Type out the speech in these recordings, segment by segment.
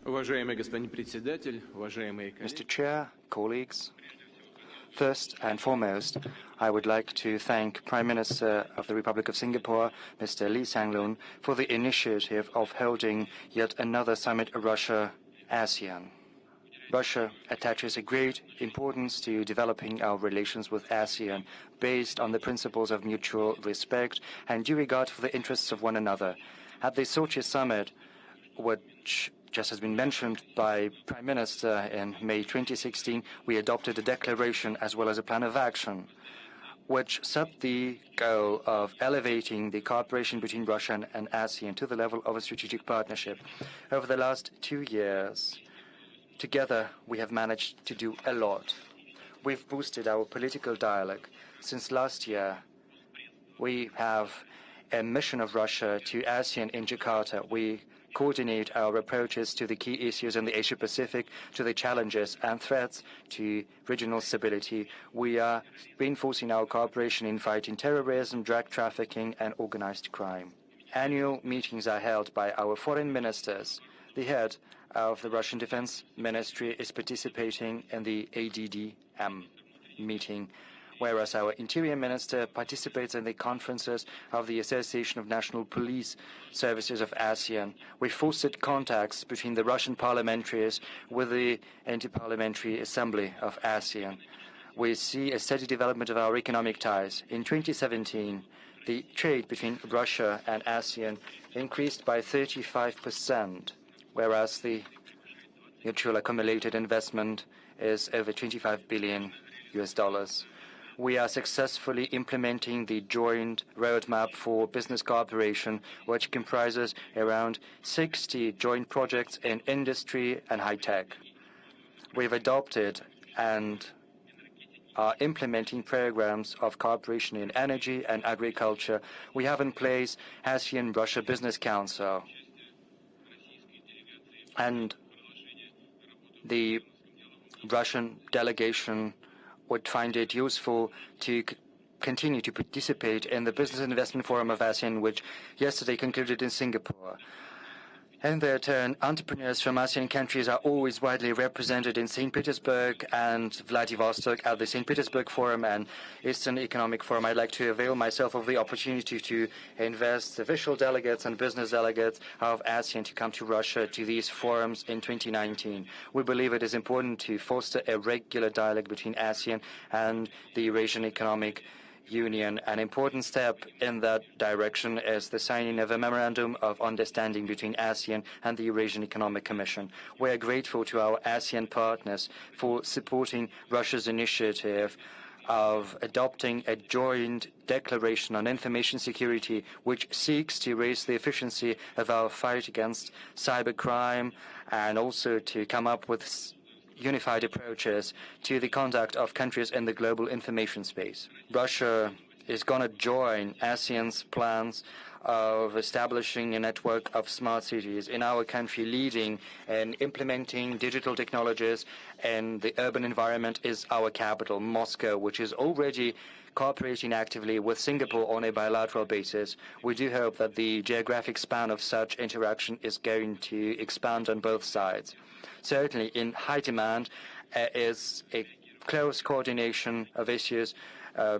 Mr. Chair, colleagues, first and foremost, I would like to thank Prime Minister of the Republic of Singapore, Mr. Lee Hsien Loong, for the initiative of holding yet another summit, Russia-ASEAN. Russia attaches a great importance to developing our relations with ASEAN based on the principles of mutual respect and due regard for the interests of one another. At the Sochi summit, which just has been mentioned by Prime Minister in May 2016, we adopted a declaration as well as a plan of action, which set the goal of elevating the cooperation between Russia and ASEAN to the level of a strategic partnership. Over the last 2 years, together we have managed to do a lot. We've boosted our political dialogue. Since last year, we have a mission of Russia to ASEAN in Jakarta. We coordinate our approaches to the key issues in the Asia-Pacific, to the challenges and threats to regional stability. We are reinforcing our cooperation in fighting terrorism, drug trafficking, and organized crime. Annual meetings are held by our foreign ministers. The head of the Russian Defense Ministry is participating in the ADDM meeting, whereas our Interior Minister participates in the conferences of the Association of National Police Services of ASEAN. We fostered contacts between the Russian parliamentaries with the Inter-Parliamentary Assembly of ASEAN. We see a steady development of our economic ties. In 2017, the trade between Russia and ASEAN increased by 35%, whereas the mutual accumulated investment is over $25 billion. We are successfully implementing the joint roadmap for business cooperation, which comprises around 60 joint projects in industry and high-tech. We've adopted and are implementing programs of cooperation in energy and agriculture. We have in place ASEAN-Russia Business Council, and the Russian delegation would find it useful to continue to participate in the Business and Investment Forum of ASEAN, which yesterday concluded in Singapore. In their turn, entrepreneurs from ASEAN countries are always widely represented in St. Petersburg and Vladivostok at the St. Petersburg Forum and Eastern Economic Forum. I'd like to avail myself of the opportunity to invite official delegates and business delegates of ASEAN to come to Russia to these forums in 2019. We believe it is important to foster a regular dialogue between ASEAN and the Eurasian Economic Union. An important step in that direction is the signing of a memorandum of understanding between ASEAN and the Eurasian Economic Commission. We are grateful to our ASEAN partners for supporting Russia's initiative of adopting a joint declaration on information security, which seeks to raise the efficiency of our fight against cybercrime and also to come up with unified approaches to the conduct of countries in the global information space. Russia is going to join ASEAN's plans of establishing a network of smart cities in our country. Leading and implementing digital technologies in the urban environment is our capital, Moscow, which is already cooperating actively with Singapore on a bilateral basis. We do hope that the geographic span of such interaction is going to expand on both sides. Certainly, in high demand is a close coordination of issues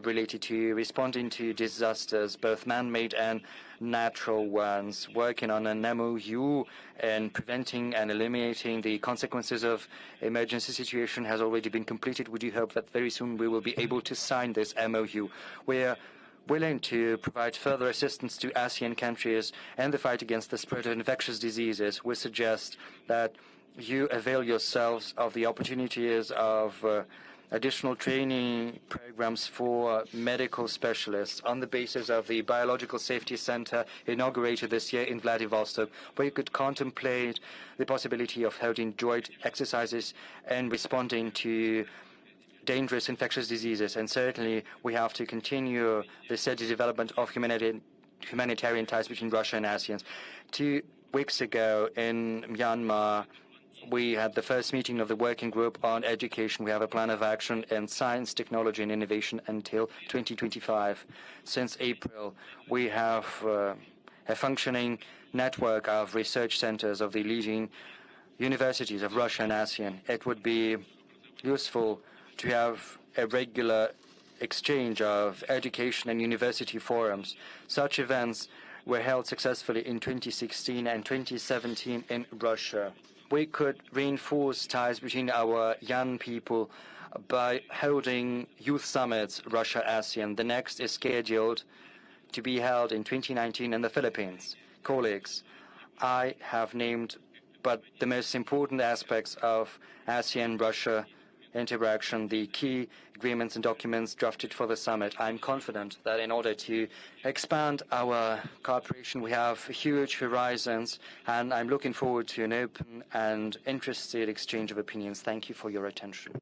related to responding to disasters, both man-made and natural ones, working on an MOU and preventing and eliminating the consequences of emergency situation has already been completed. We do hope that very soon we will be able to sign this MOU. We are willing to provide further assistance to ASEAN countries in the fight against the spread of infectious diseases. We suggest that you avail yourselves of the opportunities of additional training programs for medical specialists on the basis of the Biological Safety Center inaugurated this year in Vladivostok, where you could contemplate the possibility of holding joint exercises and responding to dangerous infectious diseases. And certainly we have to continue the steady development of humanitarian ties between Russia and ASEAN. 2 weeks ago in Myanmar, we had the first meeting of the working group on education. We have a plan of action in science, technology, and innovation until 2025. Since April, we have a functioning network of research centers of the leading universities of Russia and ASEAN. It would be useful to have a regular exchange of education and university forums. Such events were held successfully in 2016 and 2017 in Russia. We could reinforce ties between our young people by holding youth summits, Russia-ASEAN. The next is scheduled to be held in 2019 in the Philippines. Colleagues, I have named but the most important aspects of ASEAN-Russia interaction, the key agreements and documents drafted for the summit. I'm confident that in order to expand our cooperation, we have huge horizons, and I'm looking forward to an open and interested exchange of opinions. Thank you for your attention.